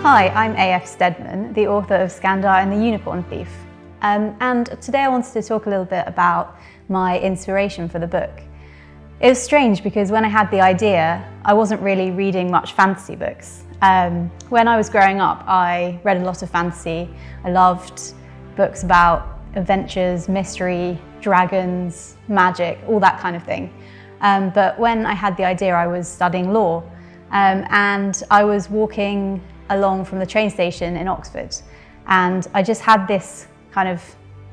Hi, I'm A.F. Steadman, the author of Skandar and the Unicorn Thief. And today I wanted to talk a little bit about my inspiration for the book. It was strange because when I had the idea, I wasn't really reading much fantasy books. When I was growing up, I read a lot of fantasy. I loved books about adventures, mystery, dragons, magic, all that kind of thing. But when I had the idea, I was studying law, and I was walking along from the train station in Oxford, and I just had this kind of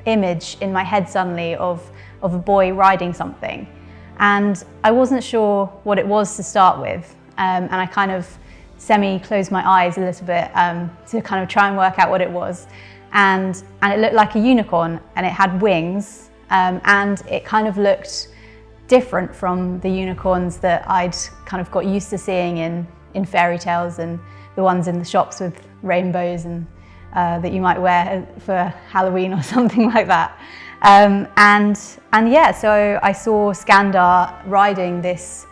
image in my head suddenly of a boy riding something, and I wasn't sure what it was to start with, and I kind of semi-closed my eyes a little bit to kind of try and work out what it was, and it looked like a unicorn, and it had wings, and it kind of looked different from the unicorns that I'd kind of got used to seeing in fairy tales and the ones in the shops with rainbows and that you might wear for Halloween or something like that. And yeah, so I saw Skandar riding this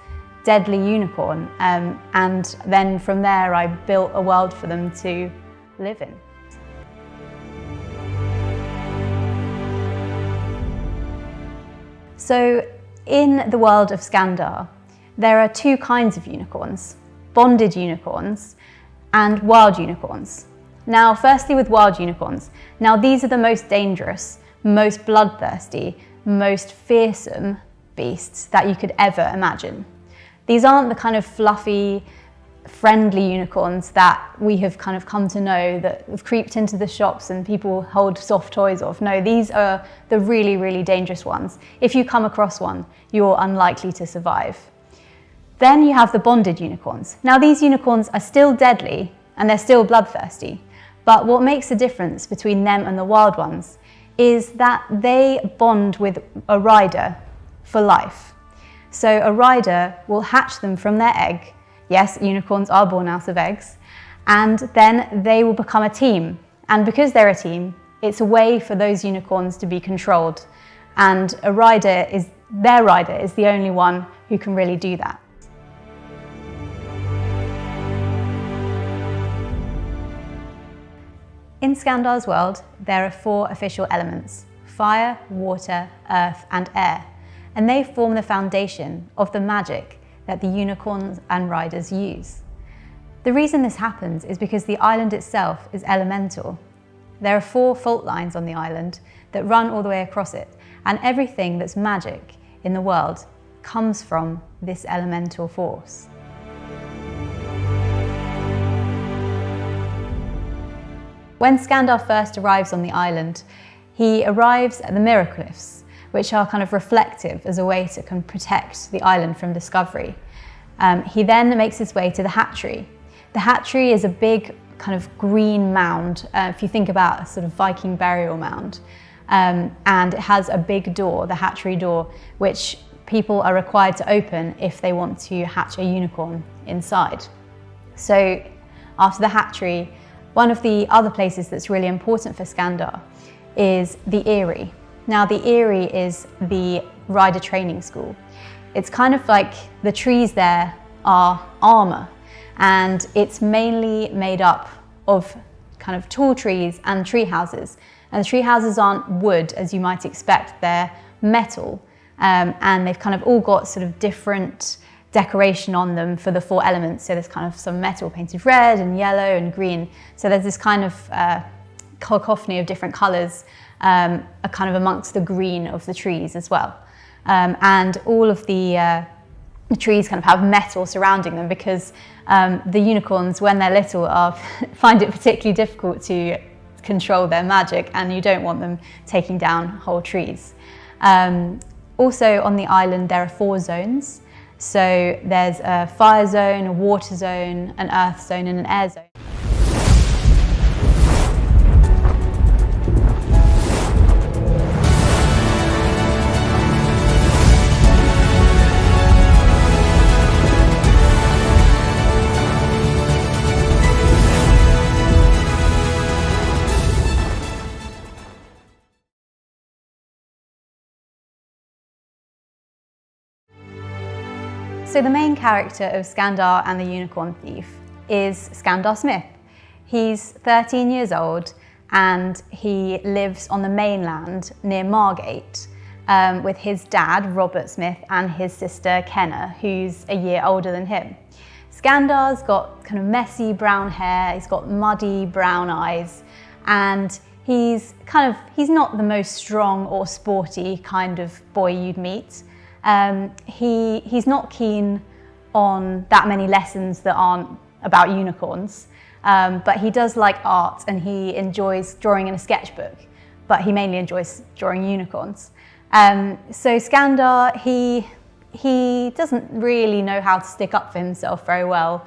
deadly unicorn, and then from there I built a world for them to live in. So in the world of Skandar, there are two kinds of unicorns: bonded unicorns and wild unicorns. Now, firstly with wild unicorns. Now these are the most dangerous, most bloodthirsty, most fearsome beasts that you could ever imagine. These aren't the kind of fluffy, friendly unicorns that we have kind of come to know, that have creeped into the shops and people hold soft toys of. No, these are the really, really dangerous ones. If you come across one, you're unlikely to survive. Then you have the bonded unicorns. Now these unicorns are still deadly and they're still bloodthirsty, but what makes the difference between them and the wild ones is that they bond with a rider for life. So a rider will hatch them from their egg. Yes, unicorns are born out of eggs, and then they will become a team. And because they're a team, it's a way for those unicorns to be controlled, and their rider is the only one who can really do that. In Skandar's world, there are 4 official elements: fire, water, earth, and air, and they form the foundation of the magic that the unicorns and riders use. The reason this happens is because the island itself is elemental. There are 4 fault lines on the island that run all the way across it, and everything that's magic in the world comes from this elemental force. When Skandar first arrives on the island, he arrives at the Mirror Cliffs, which are kind of reflective as a way to kind of protect the island from discovery. He then makes his way to the hatchery. The hatchery is a big kind of green mound, if you think about a sort of Viking burial mound, and it has a big door, the hatchery door, which people are required to open if they want to hatch a unicorn inside. So after the hatchery, one of the other places that's really important for Skandar is the Eyrie. Now the Eyrie is the rider training school. It's kind of like the trees there are armour, and it's mainly made up of kind of tall trees and tree houses. And the tree houses aren't wood as you might expect, they're metal, and they've kind of all got sort of different decoration on them for the 4 elements. So there's kind of some metal painted red and yellow and green. So there's this kind of cacophony of different colours kind of amongst the green of the trees as well. And all of the trees kind of have metal surrounding them because the unicorns, when they're little, find it particularly difficult to control their magic, and you don't want them taking down whole trees. Also on the island there are 4 zones. So there's a fire zone, a water zone, an earth zone, and an air zone. So the main character of Skandar and the Unicorn Thief is Skandar Smith. He's 13 years old and he lives on the mainland near Margate with his dad, Robert Smith, and his sister, Kenna, who's a year older than him. Skandar's got kind of messy brown hair, he's got muddy brown eyes, and he's not the most strong or sporty kind of boy you'd meet. He's not keen on that many lessons that aren't about unicorns, but he does like art and he enjoys drawing in a sketchbook, but he mainly enjoys drawing unicorns. So Skandar, he doesn't really know how to stick up for himself very well.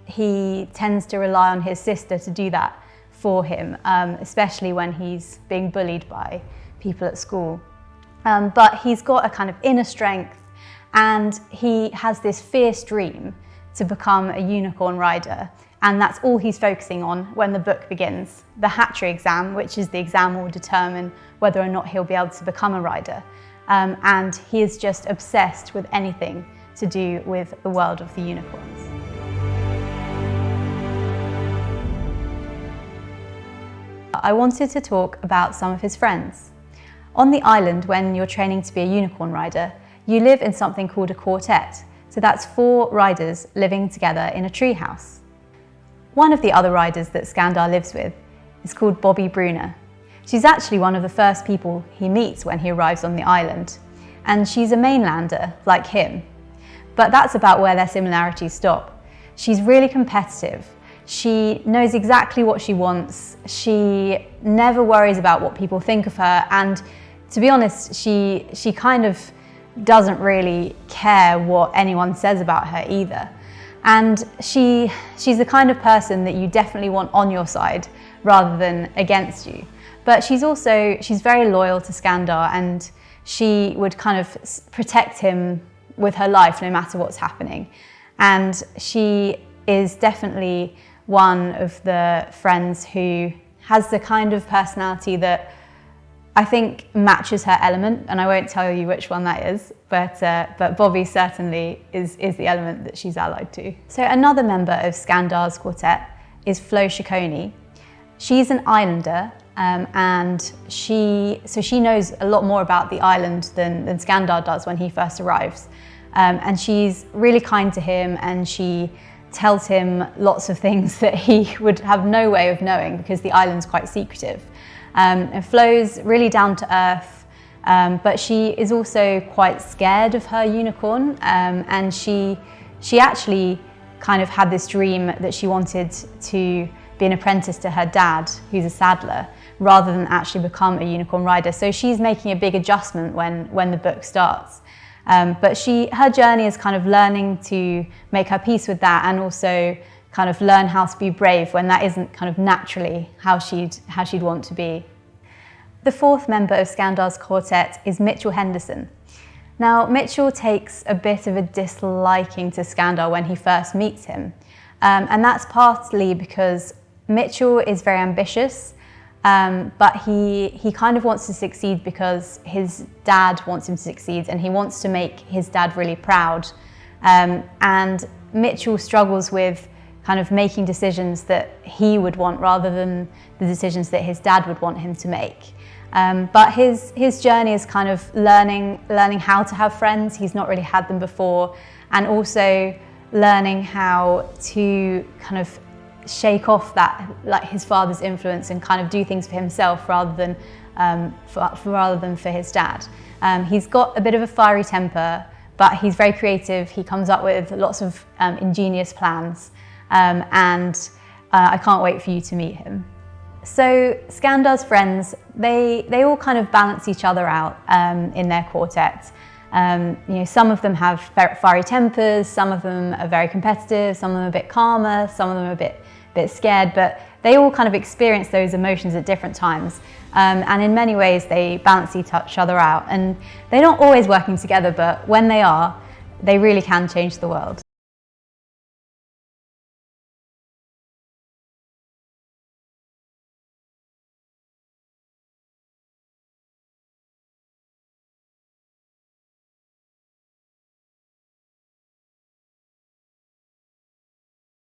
He tends to rely on his sister to do that for him, especially when he's being bullied by people at school. But he's got a kind of inner strength, and he has this fierce dream to become a unicorn rider, and that's all he's focusing on when the book begins. The Hatchery exam, which is the exam will determine whether or not he'll be able to become a rider. And he is just obsessed with anything to do with the world of the unicorns. I wanted to talk about some of his friends. On the island, when you're training to be a unicorn rider, you live in something called a quartet. So that's 4 riders living together in a treehouse. One of the other riders that Skandar lives with is called Bobby Brunner. She's actually one of the first people he meets when he arrives on the island, and she's a mainlander like him. But that's about where their similarities stop. She's really competitive. She knows exactly what she wants. She never worries about what people think of her, and to be honest, she kind of doesn't really care what anyone says about her either. And she's the kind of person that you definitely want on your side rather than against you. But she's very loyal to Skandar, and she would kind of protect him with her life no matter what's happening. And she is definitely one of the friends who has the kind of personality that I think matches her element, and I won't tell you which one that is, but Bobby certainly is the element that she's allied to. So another member of Skandar's quartet is Flo Ciccone. She's an islander, and she knows a lot more about the island than Skandar does when he first arrives. And she's really kind to him, and she tells him lots of things that he would have no way of knowing because the island's quite secretive. And Flo's really down to earth, but she is also quite scared of her unicorn, and she actually kind of had this dream that she wanted to be an apprentice to her dad, who's a saddler, rather than actually become a unicorn rider. So she's making a big adjustment when the book starts. But her journey is kind of learning to make her peace with that, and also kind of learn how to be brave when that isn't kind of naturally how she'd want to be. The 4th member of Skandar's quartet is Mitchell Henderson. Now, Mitchell takes a bit of a disliking to Skandar when he first meets him, and that's partly because Mitchell is very ambitious, but he kind of wants to succeed because his dad wants him to succeed, and he wants to make his dad really proud. And Mitchell struggles with kind of making decisions that he would want rather than the decisions that his dad would want him to make. But his journey is kind of learning how to have friends. He's not really had them before, and also learning how to kind of shake off that, like his father's influence, and kind of do things for himself rather than for his dad. He's got a bit of a fiery temper, but he's very creative. He comes up with lots of ingenious plans, and I can't wait for you to meet him. So Skandar's friends, they all kind of balance each other out in their quartet. Some of them have fiery tempers, some of them are very competitive, some of them are a bit calmer, some of them are a bit scared, but they all kind of experience those emotions at different times. And in many ways, they balance each other out. And they're not always working together, but when they are, they really can change the world.